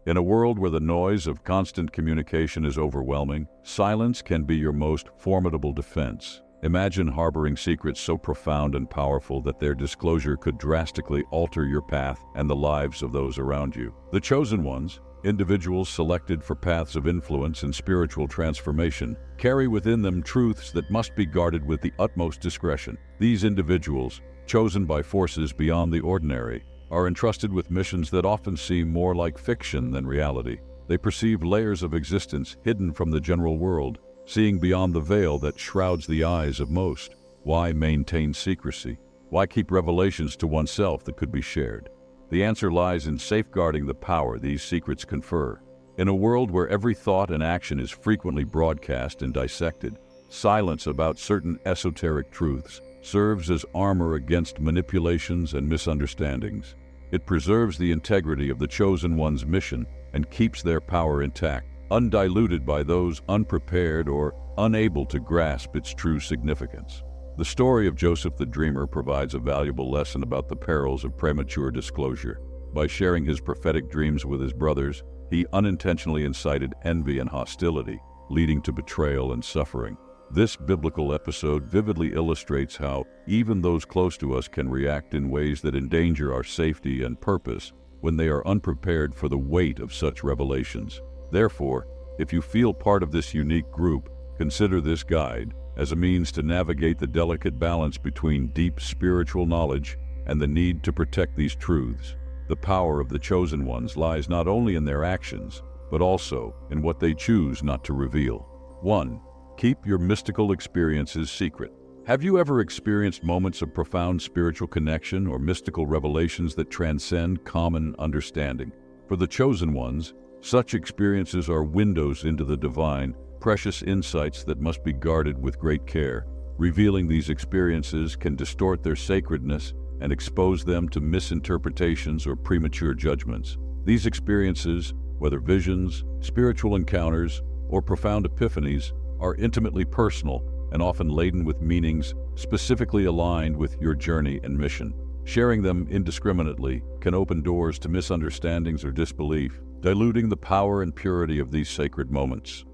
In a world where the noise of constant communication is overwhelming, silence can be your most formidable defense. Imagine harboring secrets so profound and powerful that their disclosure could drastically alter your path and the lives of those around you. The chosen ones, individuals selected for paths of influence and spiritual transformation, carry within them truths that must be guarded with the utmost discretion. These individuals, chosen by forces beyond the ordinary, are entrusted with missions that often seem more like fiction than reality. They perceive layers of existence hidden from the general world, seeing beyond the veil that shrouds the eyes of most. Why maintain secrecy? Why keep revelations to oneself that could be shared? The answer lies in safeguarding the power these secrets confer. In a world where every thought and action is frequently broadcast and dissected, silence about certain esoteric truths serves as armor against manipulations and misunderstandings. It preserves the integrity of the chosen one's mission and keeps their power intact, undiluted by those unprepared or unable to grasp its true significance. The story of Joseph the Dreamer provides a valuable lesson about the perils of premature disclosure. By sharing his prophetic dreams with his brothers, he unintentionally incited envy and hostility, leading to betrayal and suffering. This biblical episode vividly illustrates how even those close to us can react in ways that endanger our safety and purpose when they are unprepared for the weight of such revelations. Therefore, if you feel part of this unique group, consider this guide as a means to navigate the delicate balance between deep spiritual knowledge and the need to protect these truths. The power of the chosen ones lies not only in their actions, but also in what they choose not to reveal. 1. Keep your mystical experiences secret. Have you ever experienced moments of profound spiritual connection or mystical revelations that transcend common understanding? For the chosen ones, such experiences are windows into the divine, precious insights that must be guarded with great care. Revealing these experiences can distort their sacredness and expose them to misinterpretations or premature judgments. These experiences, whether visions, spiritual encounters, or profound epiphanies, are intimately personal and often laden with meanings specifically aligned with your journey and mission. Sharing them indiscriminately can open doors to misunderstandings or disbelief, diluting the power and purity of these sacred moments.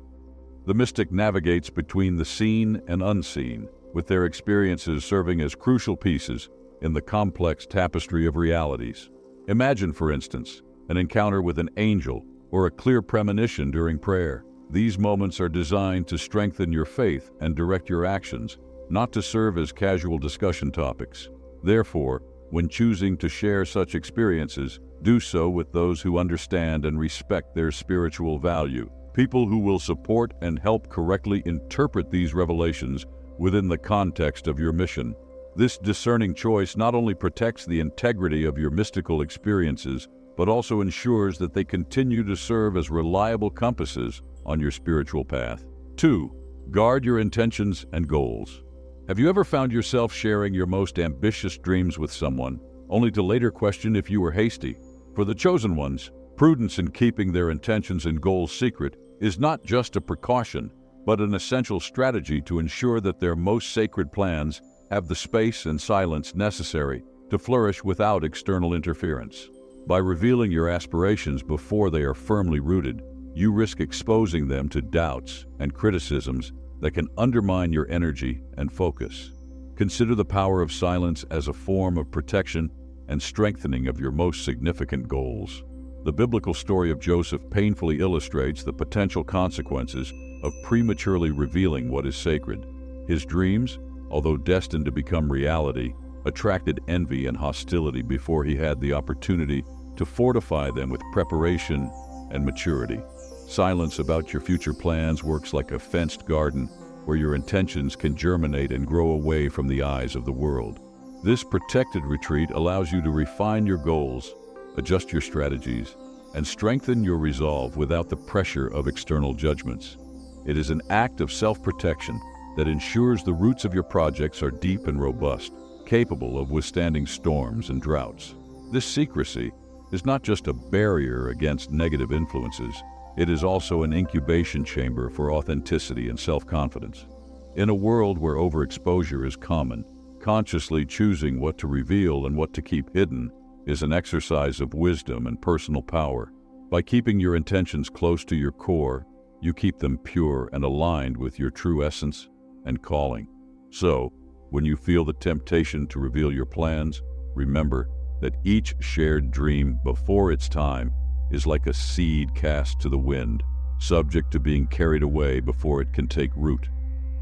The mystic navigates between the seen and unseen, with their experiences serving as crucial pieces in the complex tapestry of realities. Imagine, for instance, an encounter with an angel or a clear premonition during prayer. These moments are designed to strengthen your faith and direct your actions, not to serve as casual discussion topics. Therefore, when choosing to share such experiences, do so with those who understand and respect their spiritual value, people who will support and help correctly interpret these revelations within the context of your mission. This discerning choice not only protects the integrity of your mystical experiences, but also ensures that they continue to serve as reliable compasses on your spiritual path. 2. Guard your intentions and goals. Have you ever found yourself sharing your most ambitious dreams with someone, only to later question if you were hasty? For the chosen ones, prudence in keeping their intentions and goals secret is not just a precaution, but an essential strategy to ensure that their most sacred plans have the space and silence necessary to flourish without external interference. By revealing your aspirations before they are firmly rooted, you risk exposing them to doubts and criticisms that can undermine your energy and focus. Consider the power of silence as a form of protection and strengthening of your most significant goals. The biblical story of Joseph painfully illustrates the potential consequences of prematurely revealing what is sacred. His dreams, although destined to become reality, attracted envy and hostility before he had the opportunity to fortify them with preparation and maturity. Silence about your future plans works like a fenced garden where your intentions can germinate and grow away from the eyes of the world. This protected retreat allows you to refine your goals, adjust your strategies, and strengthen your resolve without the pressure of external judgments. It is an act of self-protection that ensures the roots of your projects are deep and robust, capable of withstanding storms and droughts. This secrecy is not just a barrier against negative influences, it is also an incubation chamber for authenticity and self-confidence. In a world where overexposure is common, consciously choosing what to reveal and what to keep hidden is an exercise of wisdom and personal power. By keeping your intentions close to your core, you keep them pure and aligned with your true essence and calling. So, when you feel the temptation to reveal your plans, remember that each shared dream before its time is like a seed cast to the wind, subject to being carried away before it can take root.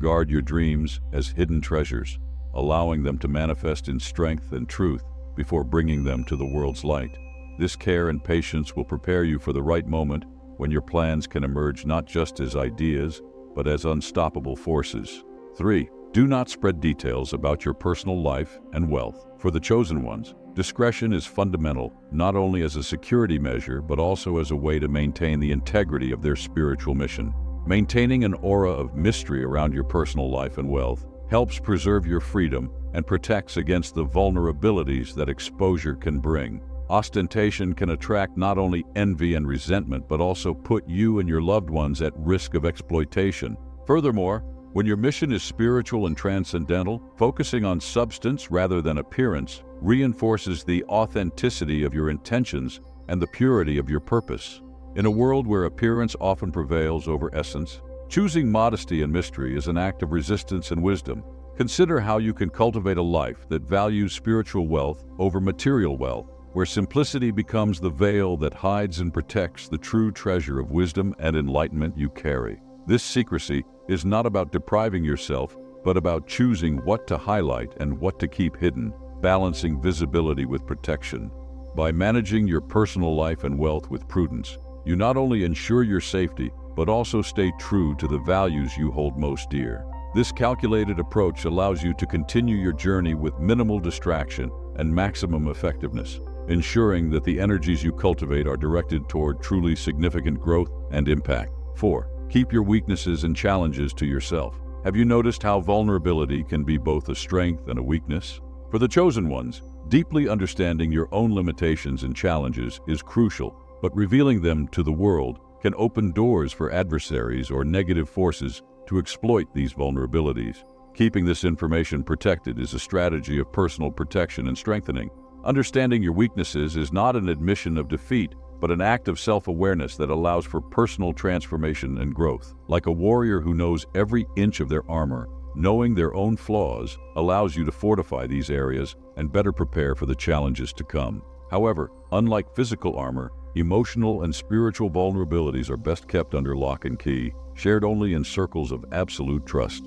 Guard your dreams as hidden treasures, allowing them to manifest in strength and truth before bringing them to the world's light. This care and patience will prepare you for the right moment when your plans can emerge not just as ideas, but as unstoppable forces. 3. Do not spread details about your personal life and wealth. For the chosen ones, discretion is fundamental, not only as a security measure, but also as a way to maintain the integrity of their spiritual mission. Maintaining an aura of mystery around your personal life and wealth helps preserve your freedom and protects against the vulnerabilities that exposure can bring. Ostentation can attract not only envy and resentment, but also put you and your loved ones at risk of exploitation. Furthermore, when your mission is spiritual and transcendental, focusing on substance rather than appearance reinforces the authenticity of your intentions and the purity of your purpose. In a world where appearance often prevails over essence, choosing modesty and mystery is an act of resistance and wisdom. Consider how you can cultivate a life that values spiritual wealth over material wealth, where simplicity becomes the veil that hides and protects the true treasure of wisdom and enlightenment you carry. This secrecy is not about depriving yourself, but about choosing what to highlight and what to keep hidden, balancing visibility with protection. By managing your personal life and wealth with prudence, you not only ensure your safety, but also stay true to the values you hold most dear. This calculated approach allows you to continue your journey with minimal distraction and maximum effectiveness, ensuring that the energies you cultivate are directed toward truly significant growth and impact. 4. Keep your weaknesses and challenges to yourself. Have you noticed how vulnerability can be both a strength and a weakness? For the chosen ones, deeply understanding your own limitations and challenges is crucial, but revealing them to the world can open doors for adversaries or negative forces to exploit these vulnerabilities. Keeping this information protected is a strategy of personal protection and strengthening. Understanding your weaknesses is not an admission of defeat, but an act of self-awareness that allows for personal transformation and growth. Like a warrior who knows every inch of their armor, knowing their own flaws allows you to fortify these areas and better prepare for the challenges to come. However, unlike physical armor, emotional and spiritual vulnerabilities are best kept under lock and key, shared only in circles of absolute trust.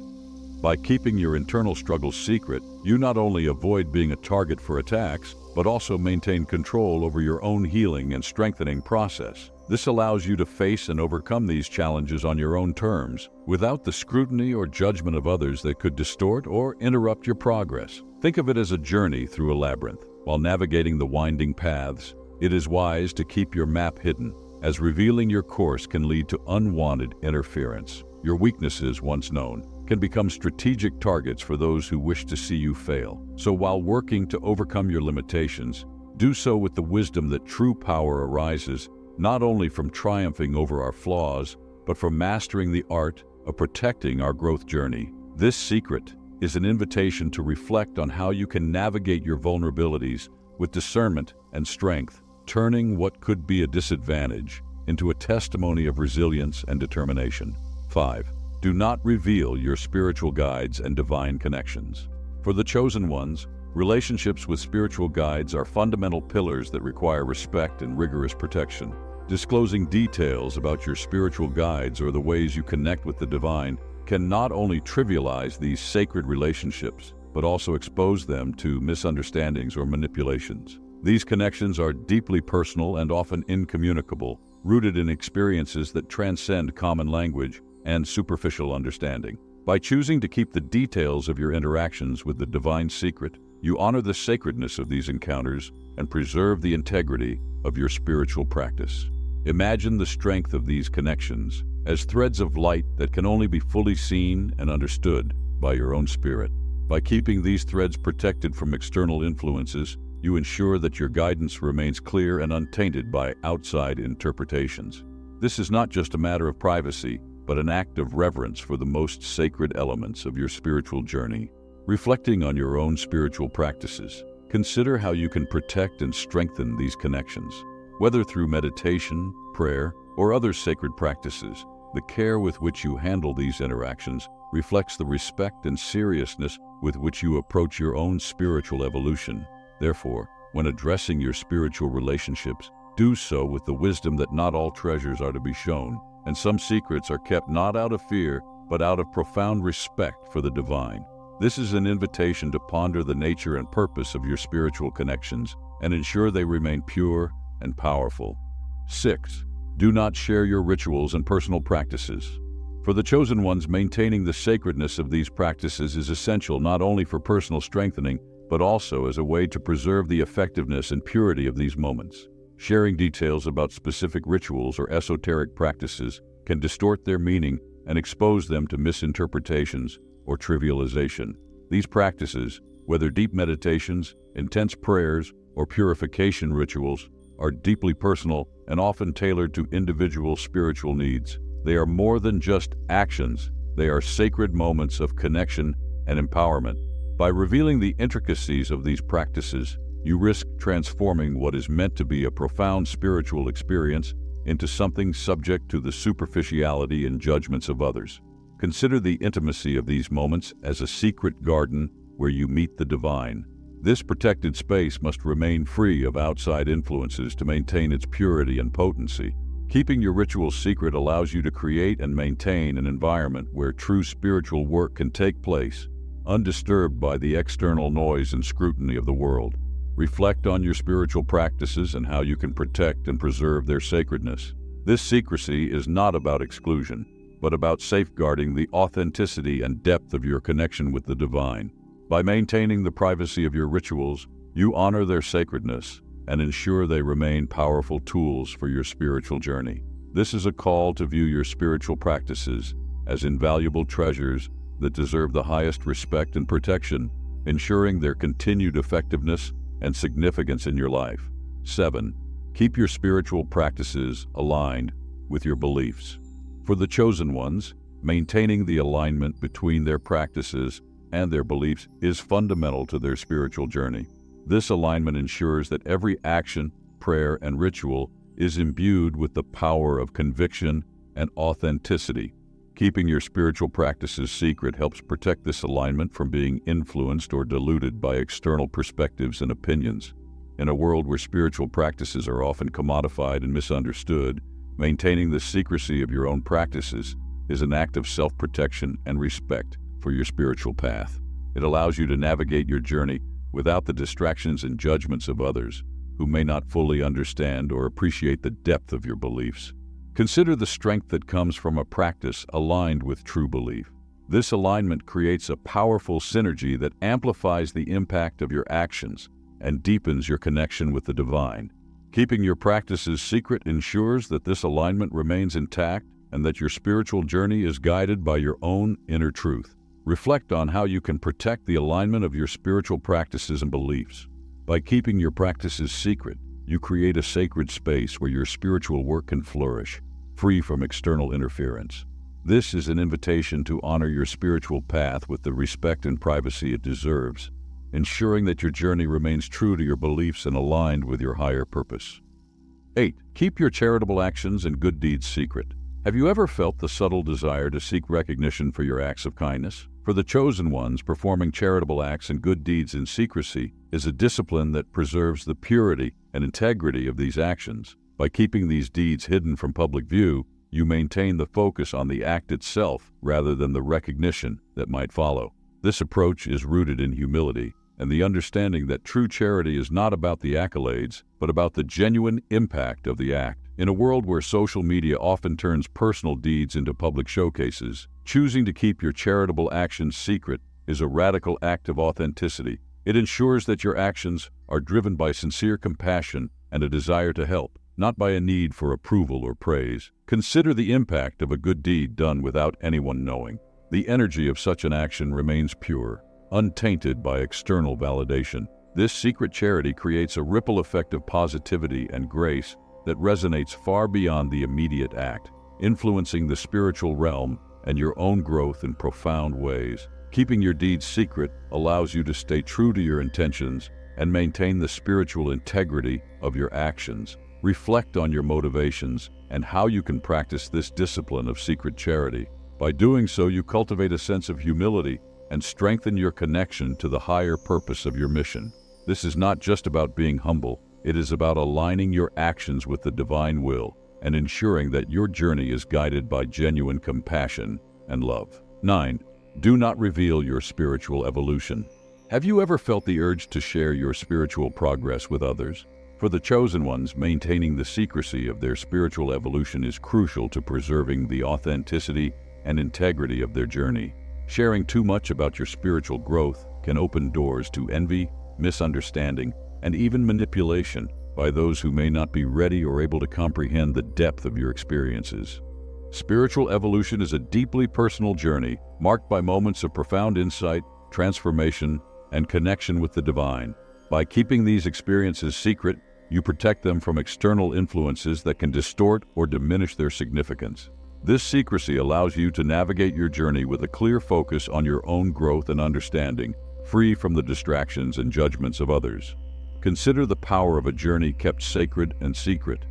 By keeping your internal struggles secret, you not only avoid being a target for attacks, but also maintain control over your own healing and strengthening process. This allows you to face and overcome these challenges on your own terms, without the scrutiny or judgment of others that could distort or interrupt your progress. Think of it as a journey through a labyrinth. While navigating the winding paths, it is wise to keep your map hidden, as revealing your course can lead to unwanted interference. Your weaknesses, once known, can become strategic targets for those who wish to see you fail. So while working to overcome your limitations, do so with the wisdom that true power arises not only from triumphing over our flaws, but from mastering the art of protecting our growth journey. This secret is an invitation to reflect on how you can navigate your vulnerabilities with discernment and strength, turning what could be a disadvantage into a testimony of resilience and determination. 5. Do not reveal your spiritual guides and divine connections. For the chosen ones, relationships with spiritual guides are fundamental pillars that require respect and rigorous protection. Disclosing details about your spiritual guides or the ways you connect with the divine can not only trivialize these sacred relationships, but also expose them to misunderstandings or manipulations. These connections are deeply personal and often incommunicable, rooted in experiences that transcend common language and superficial understanding. By choosing to keep the details of your interactions with the divine secret, you honor the sacredness of these encounters and preserve the integrity of your spiritual practice. Imagine the strength of these connections as threads of light that can only be fully seen and understood by your own spirit. By keeping these threads protected from external influences, you ensure that your guidance remains clear and untainted by outside interpretations. This is not just a matter of privacy, but an act of reverence for the most sacred elements of your spiritual journey. Reflecting on your own spiritual practices, consider how you can protect and strengthen these connections. Whether through meditation, prayer, or other sacred practices, the care with which you handle these interactions reflects the respect and seriousness with which you approach your own spiritual evolution. Therefore, when addressing your spiritual relationships, do so with the wisdom that not all treasures are to be shown, and some secrets are kept not out of fear, but out of profound respect for the divine. This is an invitation to ponder the nature and purpose of your spiritual connections and ensure they remain pure and powerful. 6. Do not share your rituals and personal practices. For the chosen ones, maintaining the sacredness of these practices is essential not only for personal strengthening, but also as a way to preserve the effectiveness and purity of these moments. Sharing details about specific rituals or esoteric practices can distort their meaning and expose them to misinterpretations or trivialization. These practices, whether deep meditations, intense prayers, or purification rituals, are deeply personal and often tailored to individual spiritual needs. They are more than just actions. They are sacred moments of connection and empowerment. By revealing the intricacies of these practices, you risk transforming what is meant to be a profound spiritual experience into something subject to the superficiality and judgments of others. Consider the intimacy of these moments as a secret garden where you meet the divine. This protected space must remain free of outside influences to maintain its purity and potency. Keeping your rituals secret allows you to create and maintain an environment where true spiritual work can take place, undisturbed by the external noise and scrutiny of the world. Reflect on your spiritual practices and how you can protect and preserve their sacredness. This secrecy is not about exclusion, but about safeguarding the authenticity and depth of your connection with the divine. By maintaining the privacy of your rituals, you honor their sacredness and ensure they remain powerful tools for your spiritual journey. This is a call to view your spiritual practices as invaluable treasures that deserve the highest respect and protection, ensuring their continued effectiveness and significance in your life. 7. Keep your spiritual practices aligned with your beliefs. For the chosen ones, maintaining the alignment between their practices and their beliefs is fundamental to their spiritual journey. This alignment ensures that every action, prayer, and ritual is imbued with the power of conviction and authenticity. Keeping your spiritual practices secret helps protect this alignment from being influenced or diluted by external perspectives and opinions. In a world where spiritual practices are often commodified and misunderstood, maintaining the secrecy of your own practices is an act of self-protection and respect for your spiritual path. It allows you to navigate your journey without the distractions and judgments of others who may not fully understand or appreciate the depth of your beliefs. Consider the strength that comes from a practice aligned with true belief. This alignment creates a powerful synergy that amplifies the impact of your actions and deepens your connection with the divine. Keeping your practices secret ensures that this alignment remains intact and that your spiritual journey is guided by your own inner truth. Reflect on how you can protect the alignment of your spiritual practices and beliefs. By keeping your practices secret, you create a sacred space where your spiritual work can flourish, free from external interference. This is an invitation to honor your spiritual path with the respect and privacy it deserves, ensuring that your journey remains true to your beliefs and aligned with your higher purpose. 8. Keep your charitable actions and good deeds secret. Have you ever felt the subtle desire to seek recognition for your acts of kindness? For the chosen ones, performing charitable acts and good deeds in secrecy is a discipline that preserves the purity and integrity of these actions. By keeping these deeds hidden from public view, you maintain the focus on the act itself rather than the recognition that might follow. This approach is rooted in humility and the understanding that true charity is not about the accolades, but about the genuine impact of the act. In a world where social media often turns personal deeds into public showcases, choosing to keep your charitable actions secret is a radical act of authenticity. It ensures that your actions are driven by sincere compassion and a desire to help, not by a need for approval or praise. Consider the impact of a good deed done without anyone knowing. The energy of such an action remains pure, untainted by external validation. This secret charity creates a ripple effect of positivity and grace that resonates far beyond the immediate act, influencing the spiritual realm and your own growth in profound ways. Keeping your deeds secret allows you to stay true to your intentions and maintain the spiritual integrity of your actions. Reflect on your motivations and how you can practice this discipline of secret charity. By doing so, you cultivate a sense of humility and strengthen your connection to the higher purpose of your mission. This is not just about being humble, it is about aligning your actions with the divine will and ensuring that your journey is guided by genuine compassion and love. 9. Do not reveal your spiritual evolution. Have you ever felt the urge to share your spiritual progress with others? For the chosen ones, maintaining the secrecy of their spiritual evolution is crucial to preserving the authenticity and integrity of their journey. Sharing too much about your spiritual growth can open doors to envy, misunderstanding, and even manipulation by those who may not be ready or able to comprehend the depth of your experiences. Spiritual evolution is a deeply personal journey marked by moments of profound insight, transformation, and connection with the divine. By keeping these experiences secret, you protect them from external influences that can distort or diminish their significance. This secrecy allows you to navigate your journey with a clear focus on your own growth and understanding, free from the distractions and judgments of others. Consider the power of a journey kept sacred and secret.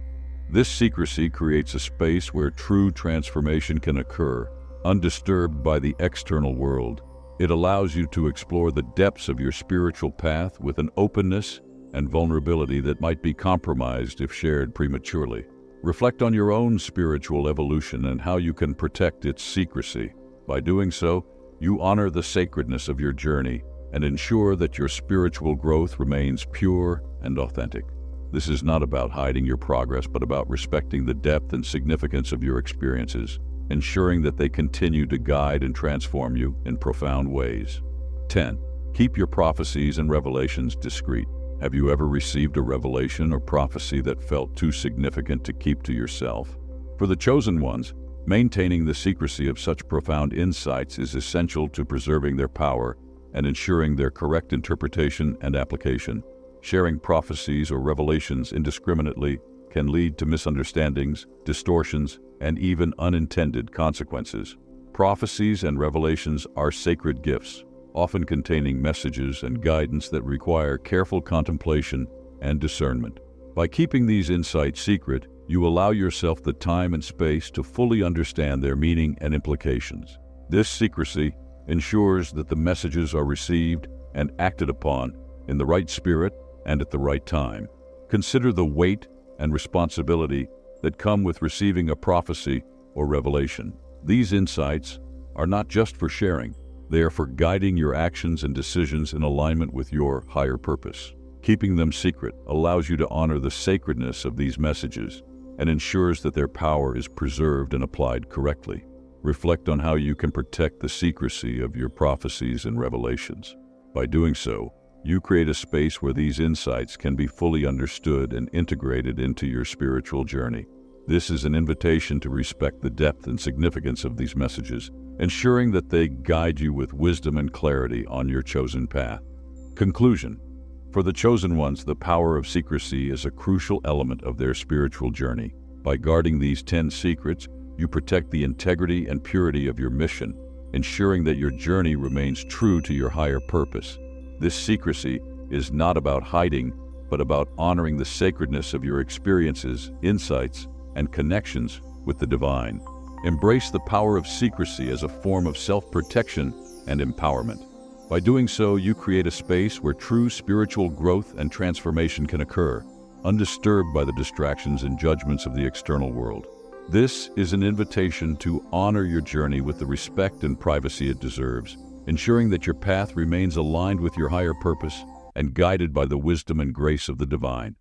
This secrecy creates a space where true transformation can occur, undisturbed by the external world. It allows you to explore the depths of your spiritual path with an openness and vulnerability that might be compromised if shared prematurely. Reflect on your own spiritual evolution and how you can protect its secrecy. By doing so, you honor the sacredness of your journey and ensure that your spiritual growth remains pure and authentic. This is not about hiding your progress, but about respecting the depth and significance of your experiences, ensuring that they continue to guide and transform you in profound ways. 10. Keep your prophecies and revelations discreet. Have you ever received a revelation or prophecy that felt too significant to keep to yourself? For the chosen ones, maintaining the secrecy of such profound insights is essential to preserving their power and ensuring their correct interpretation and application. Sharing prophecies or revelations indiscriminately can lead to misunderstandings, distortions, and even unintended consequences. Prophecies and revelations are sacred gifts, often containing messages and guidance that require careful contemplation and discernment. By keeping these insights secret, you allow yourself the time and space to fully understand their meaning and implications. This secrecy ensures that the messages are received and acted upon in the right spirit and at the right time. Consider the weight and responsibility that come with receiving a prophecy or revelation. These insights are not just for sharing, they are for guiding your actions and decisions in alignment with your higher purpose. Keeping them secret allows you to honor the sacredness of these messages and ensures that their power is preserved and applied correctly. Reflect on how you can protect the secrecy of your prophecies and revelations. By doing so, you create a space where these insights can be fully understood and integrated into your spiritual journey. This is an invitation to respect the depth and significance of these messages, ensuring that they guide you with wisdom and clarity on your chosen path. Conclusion. For the chosen ones, the power of secrecy is a crucial element of their spiritual journey. By guarding these 10 secrets, you protect the integrity and purity of your mission, ensuring that your journey remains true to your higher purpose. This secrecy is not about hiding, but about honoring the sacredness of your experiences, insights, and connections with the divine. Embrace the power of secrecy as a form of self-protection and empowerment. By doing so, you create a space where true spiritual growth and transformation can occur, undisturbed by the distractions and judgments of the external world. This is an invitation to honor your journey with the respect and privacy it deserves, ensuring that your path remains aligned with your higher purpose and guided by the wisdom and grace of the divine.